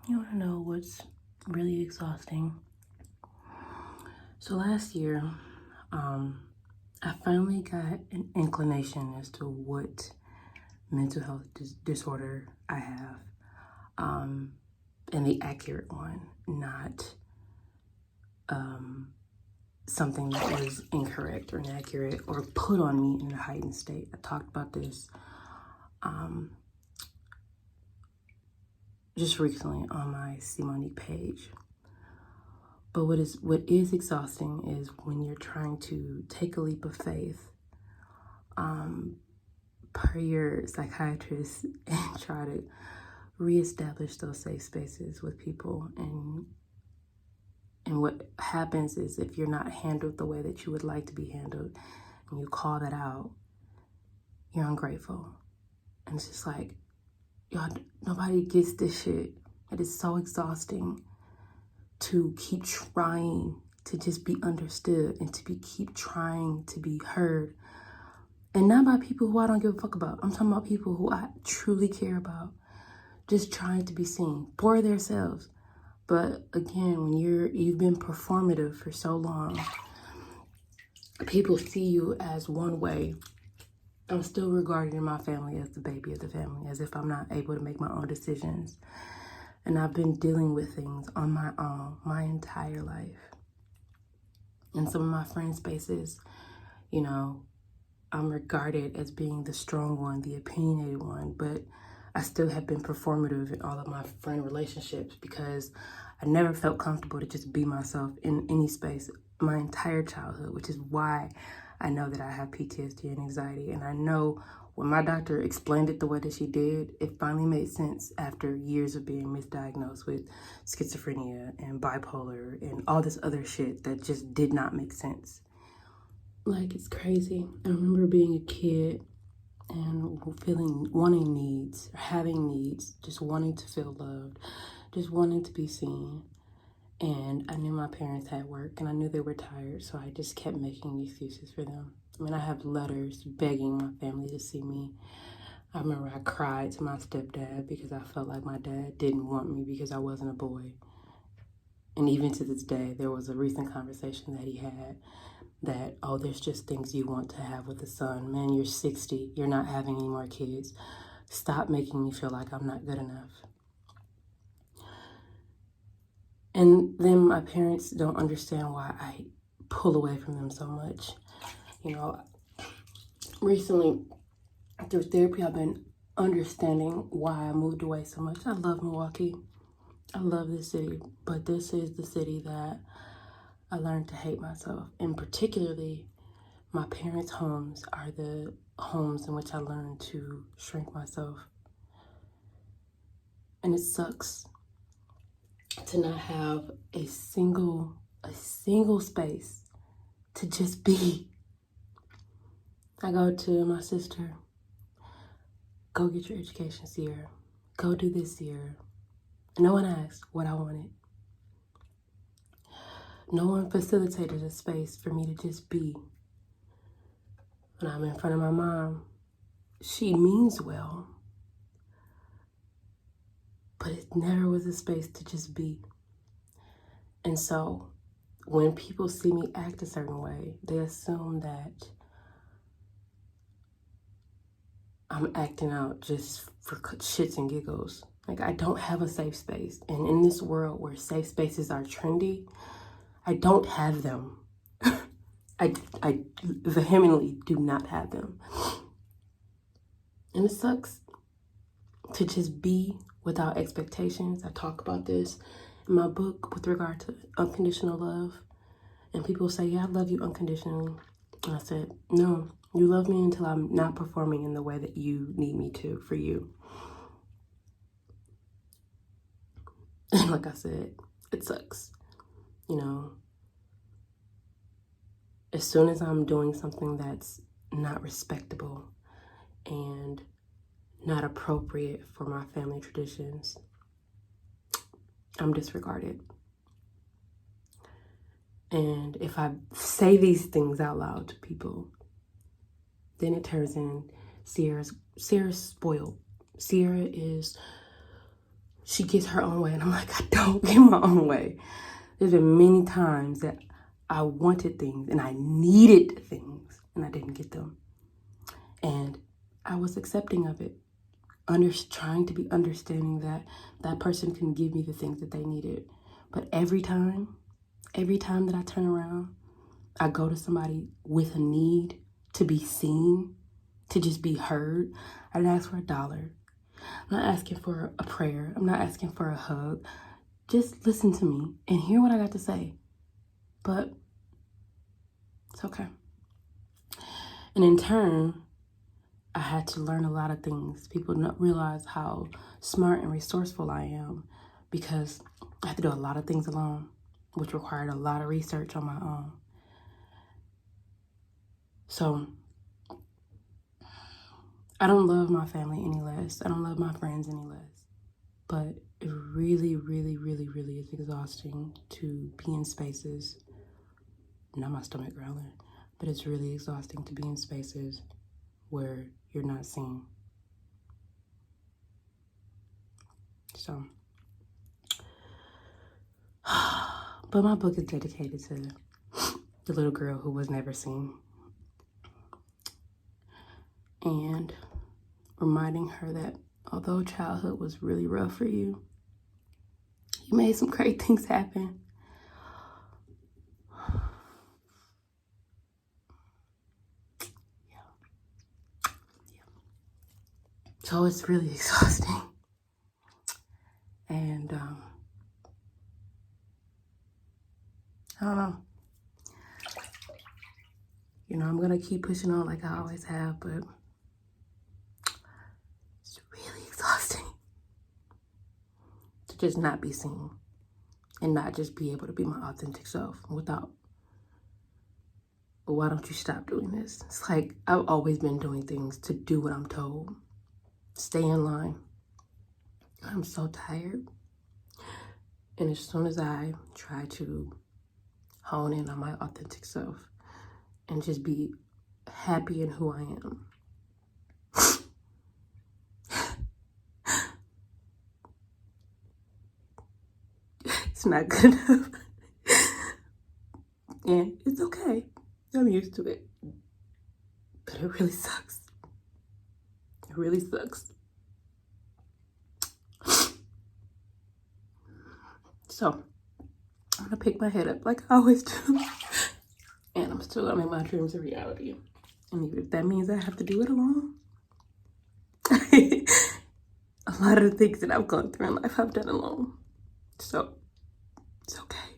You want to know what's really exhausting? So last year, I finally got an inclination as to what mental health disorder I have, and the accurate one, not something that was incorrect or inaccurate or put on me in a heightened state. I talked about this just recently on my Monique page. But what is exhausting is when you're trying to take a leap of faith, per your psychiatrist, and try to reestablish those safe spaces with people. And what happens is, if you're not handled the way that you would like to be handled, and you call that out, you're ungrateful. And it's just like, y'all, nobody gets this shit. It is so exhausting to keep trying to just be understood and to keep trying to be heard. And not by people who I don't give a fuck about. I'm talking about people who I truly care about. Just trying to be seen for themselves. But again, when you've been performative for so long, people see you as one way. I'm still regarded in my family as the baby of the family, as if I'm not able to make my own decisions. And I've been dealing with things on my own my entire life. In some of my friend spaces, you know, I'm regarded as being the strong one, the opinionated one, but I still have been performative in all of my friend relationships because I never felt comfortable to just be myself in any space my entire childhood, which is why I know that I have PTSD and anxiety. And I know when my doctor explained it the way that she did, it finally made sense after years of being misdiagnosed with schizophrenia and bipolar and all this other shit that just did not make sense. Like, it's crazy. I remember being a kid and wanting needs, or having needs, just wanting to feel loved, just wanting to be seen. And I knew my parents had work and I knew they were tired, so I just kept making excuses for them. I mean, I have letters begging my family to see me. I remember I cried to my stepdad because I felt like my dad didn't want me because I wasn't a boy. And even to this day, there was a recent conversation that he had that, oh, there's just things you want to have with a son. Man, you're 60. You're not having any more kids. Stop making me feel like I'm not good enough. And then my parents don't understand why I pull away from them so much. You know, recently, through therapy, I've been understanding why I moved away so much. I love Milwaukee. I love this city, but this is the city that I learned to hate myself. And particularly, my parents' homes are the homes in which I learned to shrink myself. And it sucks to not have a single space to just be. I go to my sister, go get your education, Sierra. Go do this, Sierra. No one asked what I wanted. No one facilitated a space for me to just be. When I'm in front of my mom, she means well, but it never was a space to just be. And so when people see me act a certain way, they assume that I'm acting out just for shits and giggles. Like, I don't have a safe space. And in this world where safe spaces are trendy, I don't have them. I vehemently do not have them. And it sucks to just be without expectations. I talk about this in my book with regard to unconditional love. And people say, yeah, I love you unconditionally. And I said, no, you love me until I'm not performing in the way that you need me to for you. And like I said, it sucks. You know, as soon as I'm doing something that's not respectable and not appropriate for my family traditions, I'm disregarded. And if I say these things out loud to people, then it turns in Sierra's spoiled. Sierra is she gets her own way. And I'm like, I don't get my own way. There's been many times that I wanted things and I needed things and I didn't get them. And I was accepting of it, trying to be understanding that that person can give me the things that they needed. But every time that I turn around, I go to somebody with a need to be seen, to just be heard. I didn't ask for $1. I'm not asking for a prayer. I'm not asking for a hug. Just listen to me and hear what I got to say. But it's okay. And in turn, I had to learn a lot of things. People don't realize how smart and resourceful I am because I had to do a lot of things alone, which required a lot of research on my own. So I don't love my family any less. I don't love my friends any less. But it really, really, really, really is exhausting to be in spaces, not my stomach growling, but it's really exhausting to be in spaces where you're not seen. So, but my book is dedicated to the little girl who was never seen. And reminding her that although childhood was really rough for you, you made some great things happen. Yeah. So it's really exhausting. And I don't know. You know, I'm going to keep pushing on like I always have, but it's really exhausting to just not be seen and not just be able to be my authentic self without, well, why don't you stop doing this? It's like I've always been doing things to do what I'm told. Stay in line. I'm so tired. And as soon as I try to hone in on my authentic self and just be happy in who I am, it's not good enough. And it's okay. I'm used to it. But it really sucks. It really sucks. So, I'm gonna pick my head up like I always do. And I'm still gonna make my dreams a reality. And even if that means I have to do it alone, a lot of the things that I've gone through in life I've done alone. So, it's okay.